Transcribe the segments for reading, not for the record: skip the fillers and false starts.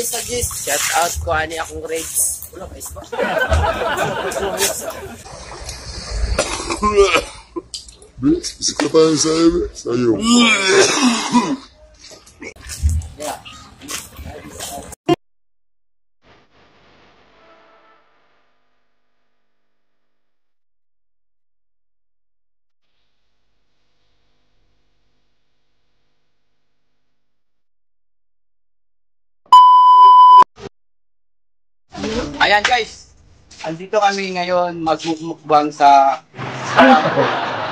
Sagis. Shout out ko ani akong grades. Wala ka ispa. Bisa pa sa'yo. Ayan guys, andito kami ngayon magmukbang sa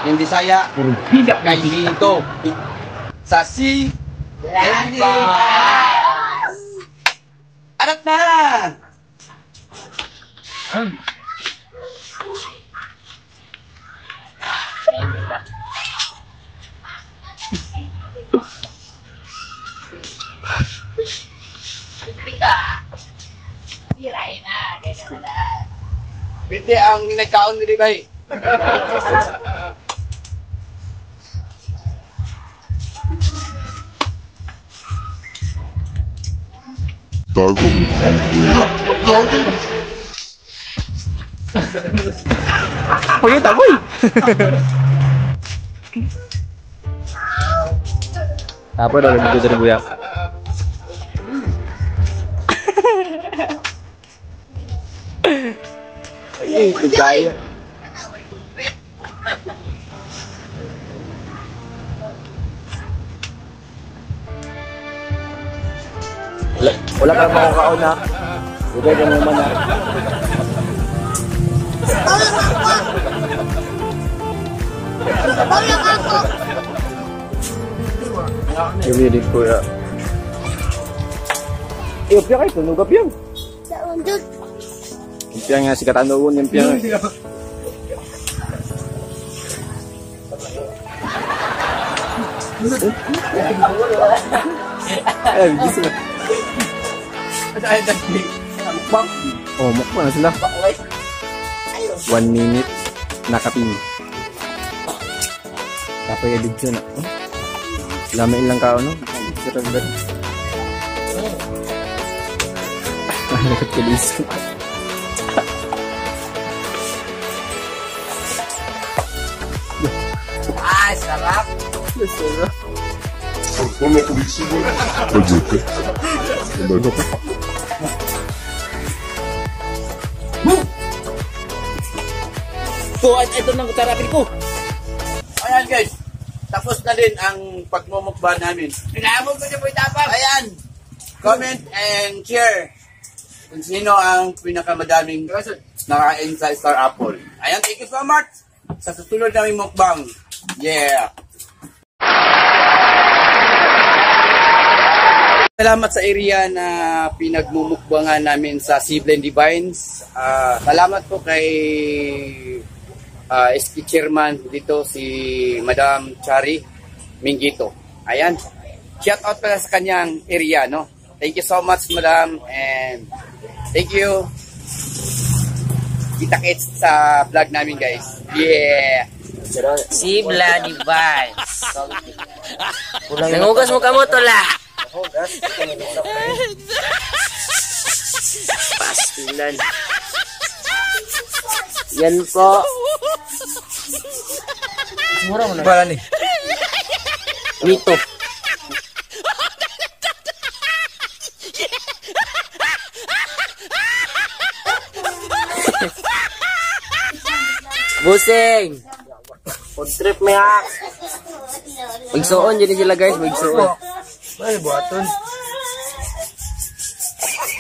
yung Bisaya kay Lito sa si Arat na! Pwede ang nagkaon nila bay. Tago. Uy, tagoy. Apa daw dito sa buyak? Ay, kagaya. Wala ka pa kaon na. Ugay ka naman na. Kimilig ko ya. Iyo, piya kayo. Tunog ka piya. Yung piya nga, sikat ano un yung piya. Ay, bisa na. Oh, mukbang na sila. 1 minute nakating. Tapos edit yun na. Lamain lang ka, no? Siragdan. Nakatilis. Ah, sarap. Sarap. Wala ko bisa mo. Budget ka. Bago pa. So, ito nang tarapin ko. Ayan guys, tapos na din ang pagmumukbang namin. Pinamog ko niyo po itapang. Ayan, comment and share kung sino ang pinakamadaming nakain sa Star Apple. Ayan, thank you so much sa susunod naming mukbang. Yeah! Salamat sa area na pinagmumukbangan namin sa Siblen Divines. Salamat po kay SK Chairman dito si Madam Chari Mingito. Ayan. Shout out pala sa kanyang area, no? Thank you so much, Madam, and thank you. Kita-kits sa vlog namin, guys. Yeah. Sibla Divines. Nangugas mo ka mo, Tola. Pastilan. Yan po. Mura mo na. Para ni. Mito. Busing. Food trip may hak. Magsuon dyan sila guys, magsuon. Ay, buhaton.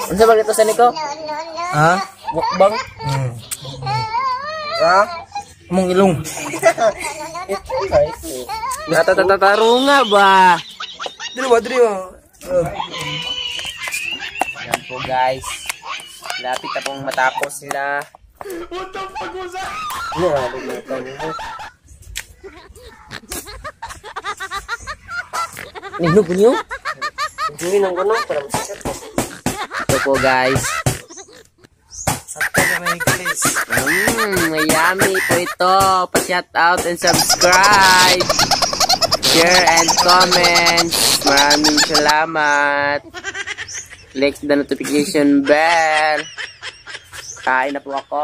Ano sa bagay ito sa niko? Ha? Mukbang? Ha? Mong ilong. Natatataro nga ba? Dili ba? Yan po guys. Lapit na pong matapos sila. Nino po niyo? Gawin ang gano'n para masasat po. Ito po guys. Yummy po ito. Pa-shout out and subscribe. Share and comment. Maraming salamat. Click the notification bell. Kain na po ako.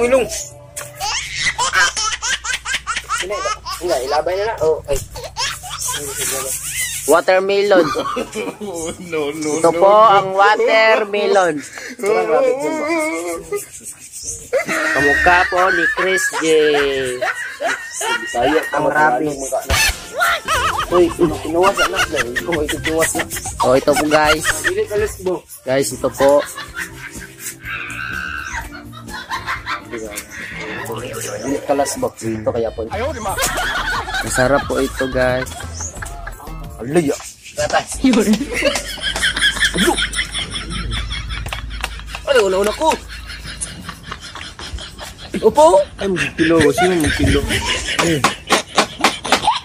Ilong. Enggak, ilabay na na. Oh, ay. Watermelon. Ito po ang watermelon. Kamukha po ni Chris J. Ang rabbit. Uy, inuwas na. Kung itutuwas na. Oh, ito po guys. Guys, ito po. Hindi kalasbak dito kaya po. Masarap po ito guys. Alaya. Ano, una-una ko. Upo. Ay, magkilo. Sino magkilo?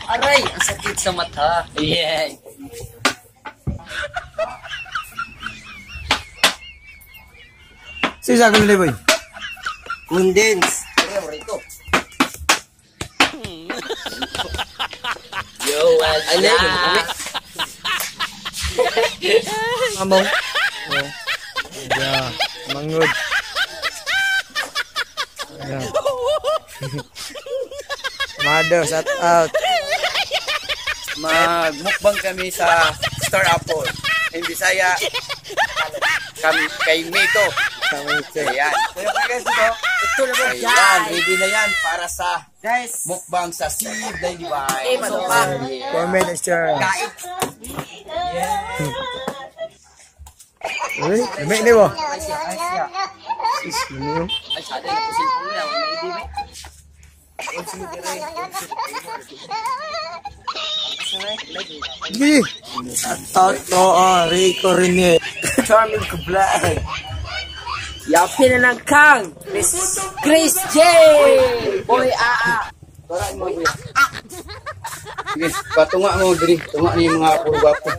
Aray, ang sakit sa mata. Yeah. Sisa ka nila boy. Condense. Yo, what's up? Among. Oh. Yeah. Mangod. Yeah. Mother, shout out. Magmukbang kami sa Star Apple. In Bisaya, kami kay Mito. Ayan. Kaya guys, ito na po. Ayan, ready na yan para sa mukbang sa Steve Daily Vibes. Comment and share. Uy, lamig ni mo. Ay, sa atin na po cellphone na. May hindi ba? Gigi. Toto, Rico Rene. Charming ka vlog. Yapin na ng Kang. Chris J. Boy, Sige, patunga mo, Dri. Tunga niyo mga puro gwapo.